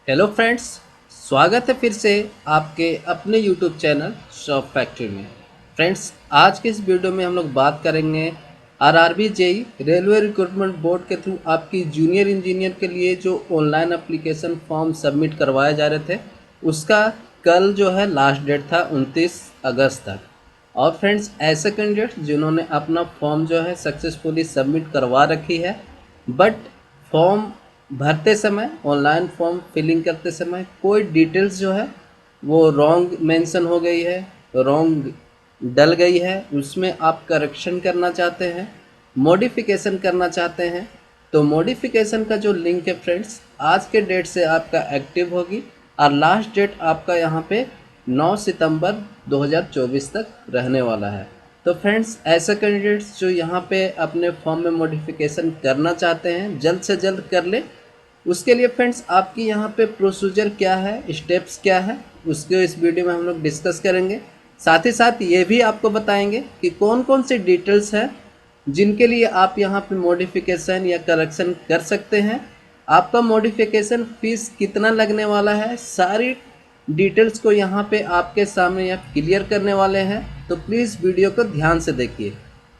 Hello friends. स्वागत है फिर से आपके अपने यूट्यूब चैनल शॉप फैक्ट्री में। फ्रेंड्स, आज के इस वीडियो में हम लोग बात करेंगे RRB JE railway recruitment board के थ्रू आपकी जूनियर इंजीनियर के लिए जो ऑनलाइन एप्लीकेशन फॉर्म सबमिट करवाए जा रहे थे, उसका कल जो है लास्ट डेट था 29 अगस्त तक। और फ्रेंड्स, ऐसे कैंडिडेट जिन्होंने अपना फॉर्म जो है सक्सेसफुली सबमिट करवा रखी है, बट फॉर्म भरते समय, ऑनलाइन फॉर्म फिलिंग करते समय कोई डिटेल्स जो है वो रॉन्ग मेंशन हो गई है, रॉन्ग डल गई है, उसमें आप करेक्शन करना चाहते हैं, मॉडिफिकेशन करना चाहते हैं, तो मॉडिफिकेशन का जो लिंक है फ्रेंड्स, आज के डेट से आपका एक्टिव होगी और लास्ट डेट आपका यहाँ पे 9 सितंबर 2024 तक रहने वाला है। तो फ्रेंड्स, ऐसे कैंडिडेट्स जो यहाँ पे अपने फॉर्म में मॉडिफिकेशन करना चाहते हैं, जल्द से जल्द कर ले। उसके लिए फ्रेंड्स, आपकी यहाँ पे प्रोसीजर क्या है, स्टेप्स क्या है, उसको इस वीडियो में हम लोग डिस्कस करेंगे। साथ ही साथ ये भी आपको बताएंगे कि कौन कौन से डिटेल्स हैं जिनके लिए आप यहाँ पे मॉडिफिकेशन या करेक्शन कर सकते हैं, आपका मॉडिफिकेशन फीस कितना लगने वाला है, सारी डिटेल्स को यहाँ पे आपके सामने आप क्लियर करने वाले हैं। तो प्लीज़ वीडियो को ध्यान से देखिए।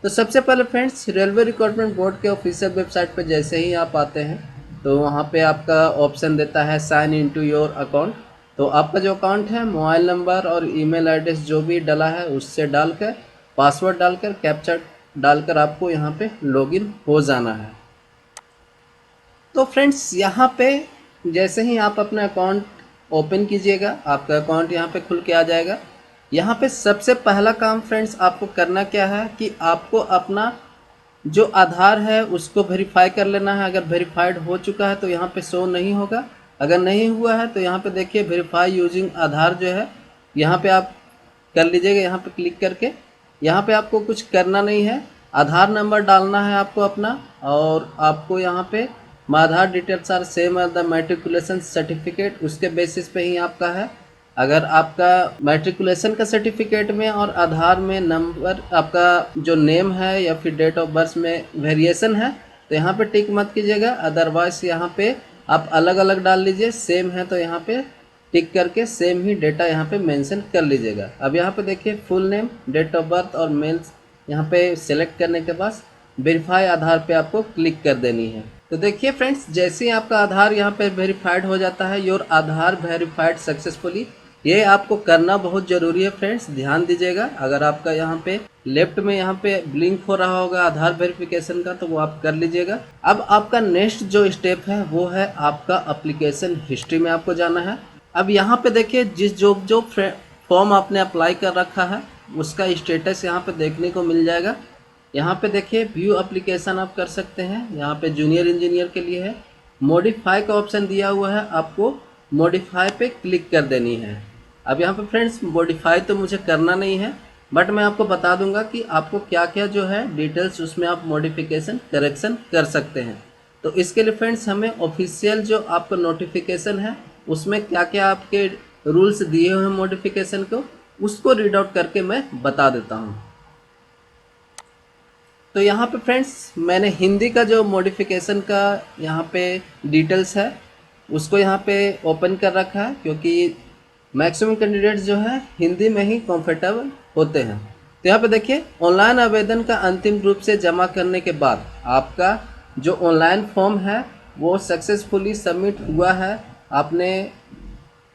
तो सबसे पहले फ्रेंड्स, रेलवे रिक्रूटमेंट बोर्ड के ऑफिशियल वेबसाइट पर जैसे ही आप आते हैं तो वहाँ पे आपका ऑप्शन देता है sign in to your account. तो आपका जो अकाउंट है, मोबाइल नंबर और ईमेल एड्रेस जो भी डाला है उससे डालकर, पासवर्ड डालकर, कैप्चा डालकर आपको यहाँ पे लॉगिन हो जाना है। तो फ्रेंड्स, यहाँ पे जैसे ही आप अपना अकाउंट ओपन कीजिएगा, आपका अकाउंट यहाँ पे खुल के आ जाएगा। यहाँ पे सबसे पहला काम फ्रेंड्स आपको करना क्या है कि आपको अपना जो आधार है उसको वेरीफाई कर लेना है। अगर वेरीफाइड हो चुका है तो यहाँ पे शो नहीं होगा, अगर नहीं हुआ है तो यहाँ पे देखिए वेरीफाई यूजिंग आधार जो है, यहाँ पे आप कर लीजिएगा। यहाँ पे क्लिक करके यहाँ पे आपको कुछ करना नहीं है, आधार नंबर डालना है आपको अपना, और आपको यहाँ पे Aadhaar details are same as the matriculation certificate, उसके बेसिस पे ही आपका है। अगर आपका मैट्रिकुलेशन का सर्टिफिकेट में और आधार में नंबर, आपका जो नेम है या फिर डेट ऑफ बर्थ में वेरिएशन है तो यहाँ पे टिक मत कीजिएगा, अदरवाइज यहाँ पे आप अलग अलग डाल लीजिए। सेम है तो यहाँ पे टिक करके सेम ही डेटा यहाँ पे मेंशन कर लीजिएगा। अब यहाँ पे देखिए full name, date of birth और मेल्स यहाँ पे सेलेक्ट करने के बाद वेरीफाई आधार पे आपको क्लिक कर देनी है। तो देखिए फ्रेंड्स, जैसे ही आपका आधार यहाँ पे वेरीफाइड हो जाता है, योर आधार वेरीफाइड सक्सेसफुली, ये आपको करना बहुत ज़रूरी है फ्रेंड्स, ध्यान दीजिएगा। अगर आपका यहाँ पे लेफ्ट में यहाँ पे ब्लिंक हो रहा होगा आधार वेरिफिकेशन का तो वो आप कर लीजिएगा। अब आपका नेक्स्ट जो स्टेप है वो है आपका एप्लीकेशन हिस्ट्री में आपको जाना है। अब यहाँ पे देखिए जिस जो जो फॉर्म आपने अप्लाई कर रखा है उसका स्टेटस यहाँ पे देखने को मिल जाएगा। यहाँ पे देखिए व्यू एप्लीकेशन आप कर सकते हैं, यहाँ पे जूनियर इंजीनियर के लिए है। मॉडिफाई का ऑप्शन दिया हुआ है, आपको मॉडिफाई पे क्लिक कर देनी है। अब यहाँ पे फ्रेंड्स मॉडिफाई तो मुझे करना नहीं है, बट मैं आपको बता दूंगा कि आपको क्या क्या जो है डिटेल्स उसमें आप मॉडिफिकेशन करेक्शन कर सकते हैं। तो इसके लिए फ्रेंड्स हमें ऑफिशियल जो आपका नोटिफिकेशन है उसमें क्या क्या आपके रूल्स दिए हुए हैं मॉडिफिकेशन को, उसको रीड आउट करके मैं बता देता हूँ। तो यहाँ पे फ्रेंड्स मैंने हिंदी का जो मॉडिफिकेशन का यहाँ पे डिटेल्स है उसको यहाँ पे ओपन कर रखा है, क्योंकि मैक्सिमम कैंडिडेट्स जो है हिंदी में ही कंफर्टेबल होते हैं। तो यहाँ पे देखिए ऑनलाइन आवेदन का अंतिम रूप से जमा करने के बाद आपका जो ऑनलाइन फॉर्म है वो सक्सेसफुली सबमिट हुआ है, आपने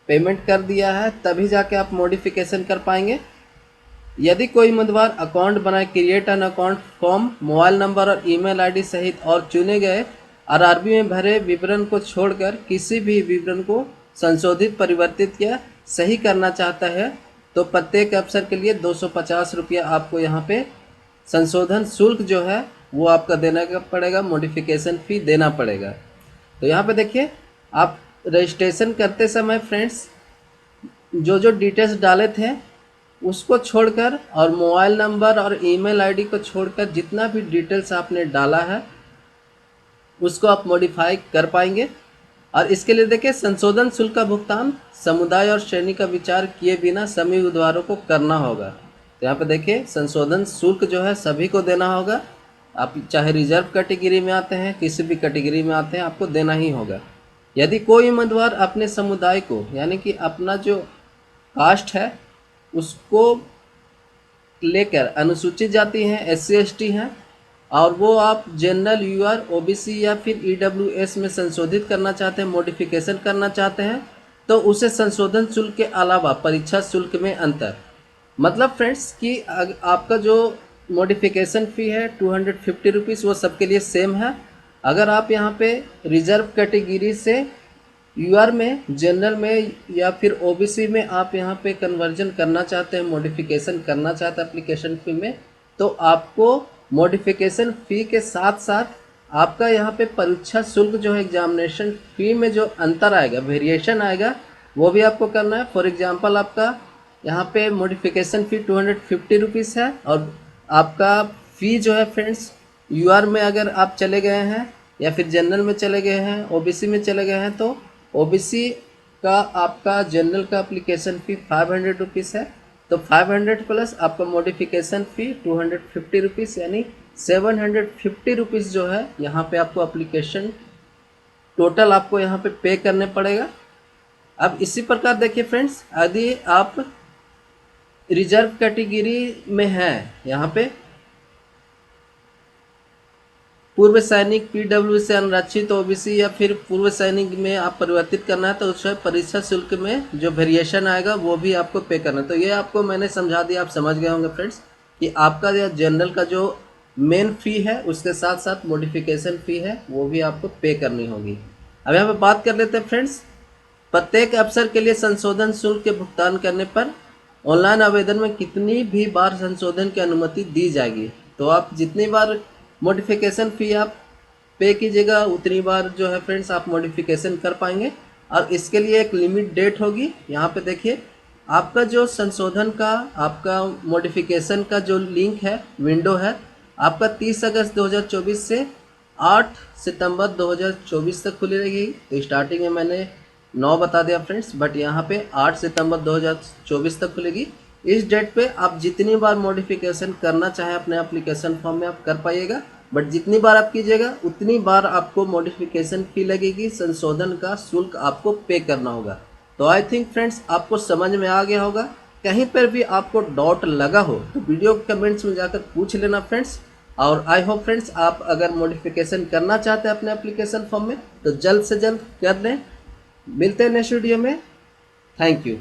पेमेंट कर दिया है, तभी जाके आप मॉडिफिकेशन कर पाएंगे। यदि कोई उम्मीदवार अकाउंट बनाए, create an account form, mobile number और ईमेल आईडी सहित और चुने गए आरआरबी में भरे विवरण को छोड़कर किसी भी विवरण को संशोधित, परिवर्तित या सही करना चाहता है तो प्रत्येक अवसर के लिए 250 रुपया आपको यहाँ पे संशोधन शुल्क जो है वो आपका देना पड़ेगा, मॉडिफिकेशन फ़ी देना पड़ेगा। तो यहाँ पे देखिए आप रजिस्ट्रेशन करते समय फ्रेंड्स जो जो डिटेल्स डाले थे उसको छोड़कर और मोबाइल नंबर और ईमेल आईडी को छोड़कर जितना भी डिटेल्स आपने डाला है उसको आप मॉडिफाई कर पाएंगे। और इसके लिए देखिए संशोधन शुल्क का भुगतान समुदाय और श्रेणी का विचार किए बिना सभी उम्मीदवारों को करना होगा। तो यहाँ पे देखिए संशोधन शुल्क जो है सभी को देना होगा, आप चाहे रिजर्व कैटेगरी में आते हैं, किसी भी कैटेगरी में आते हैं, आपको देना ही होगा। यदि कोई उम्मीदवार अपने समुदाय को यानी कि अपना जो कास्ट है उसको लेकर अनुसूचित जाति हैं, SC ST हैं और वो आप जनरल, UR, OBC या फिर EWS में संशोधित करना चाहते हैं, मॉडिफिकेशन करना चाहते हैं, तो उसे संशोधन शुल्क के अलावा परीक्षा शुल्क में अंतर, मतलब फ्रेंड्स कि आपका जो मॉडिफिकेशन फ़ी है 250 रुपीज़ वो सबके लिए सेम है। अगर आप यहाँ पे रिजर्व कैटेगरी से UR में, जनरल में या फिर OBC में आप यहाँ पे कन्वर्जन करना चाहते हैं, मॉडिफिकेशन करना चाहते हैं एप्लीकेशन फ़ी में, तो आपको मॉडिफिकेशन फ़ी के साथ साथ आपका यहाँ पे परीक्षा शुल्क जो है एग्जामिनेशन फ़ी में जो अंतर आएगा, वेरिएशन आएगा, वो भी आपको करना है। फॉर एग्जांपल आपका यहाँ पे मॉडिफिकेशन फ़ी 250 रुपीज़ है और आपका फ़ी जो है फ्रेंड्स UR में अगर आप चले गए हैं या फिर जनरल में चले गए हैं, OBC में चले गए हैं, तो OBC का आपका जनरल का एप्लीकेशन फ़ी 500 रुपीज़ है, तो 500 प्लस आपका मॉडिफिकेशन फ़ी 250 रुपीज़ यानी 750 रुपीज़ जो है यहाँ पे आपको एप्लीकेशन टोटल आपको यहाँ पे करने पड़ेगा। अब इसी प्रकार देखिए फ्रेंड्स, यदि आप रिजर्व कैटेगरी में हैं, यहाँ पे पूर्व सैनिक, PW से अनारक्षित, OBC या फिर पूर्व सैनिक में आप परिवर्तित करना है, तो उसमें परीक्षा शुल्क में जो वेरिएशन आएगा वो भी आपको पे करना है। तो ये आपको मैंने समझा दिया, आप समझ गए होंगे फ्रेंड्स कि आपका जो जनरल का जो मेन फ़ी है उसके साथ साथ मॉडिफिकेशन फ़ी है वो भी आपको पे करनी होगी। अब यहाँ पे बात कर लेते हैं फ्रेंड्स, प्रत्येक अवसर के लिए संशोधन शुल्क के भुगतान करने पर ऑनलाइन आवेदन में कितनी भी बार संशोधन की अनुमति दी जाएगी। तो आप जितनी बार मॉडिफिकेशन फ़ी आप पे कीजिएगा उतनी बार जो है फ्रेंड्स आप मॉडिफिकेशन कर पाएंगे, और इसके लिए एक लिमिट डेट होगी। यहाँ पे देखिए आपका जो संशोधन का, आपका मॉडिफिकेशन का जो लिंक है, विंडो है, आपका 30 अगस्त 2024 से 8 सितंबर 2024 तक खुली रहेगी। तो स्टार्टिंग में मैंने 9 बता दिया फ्रेंड्स, बट यहाँ पे 8 सितंबर 2024 तक खुलेगी। इस डेट पे आप जितनी बार मॉडिफिकेशन करना चाहें अपने एप्लीकेशन फॉर्म में आप कर पाइएगा, बट जितनी बार आप कीजिएगा उतनी बार आपको मॉडिफिकेशन फ़ी लगेगी, संशोधन का शुल्क आपको पे करना होगा। तो आई थिंक फ्रेंड्स आपको समझ में आ गया होगा। कहीं पर भी आपको डाउट लगा हो तो वीडियो कमेंट्स में जाकर पूछ लेना फ्रेंड्स। और आई होप फ्रेंड्स आप अगर मॉडिफिकेशन करना चाहते हैं अपने एप्लीकेशन फॉर्म में तो जल्द से जल्द कर लें। मिलते हैं नेक्स्ट वीडियो में। Thank you.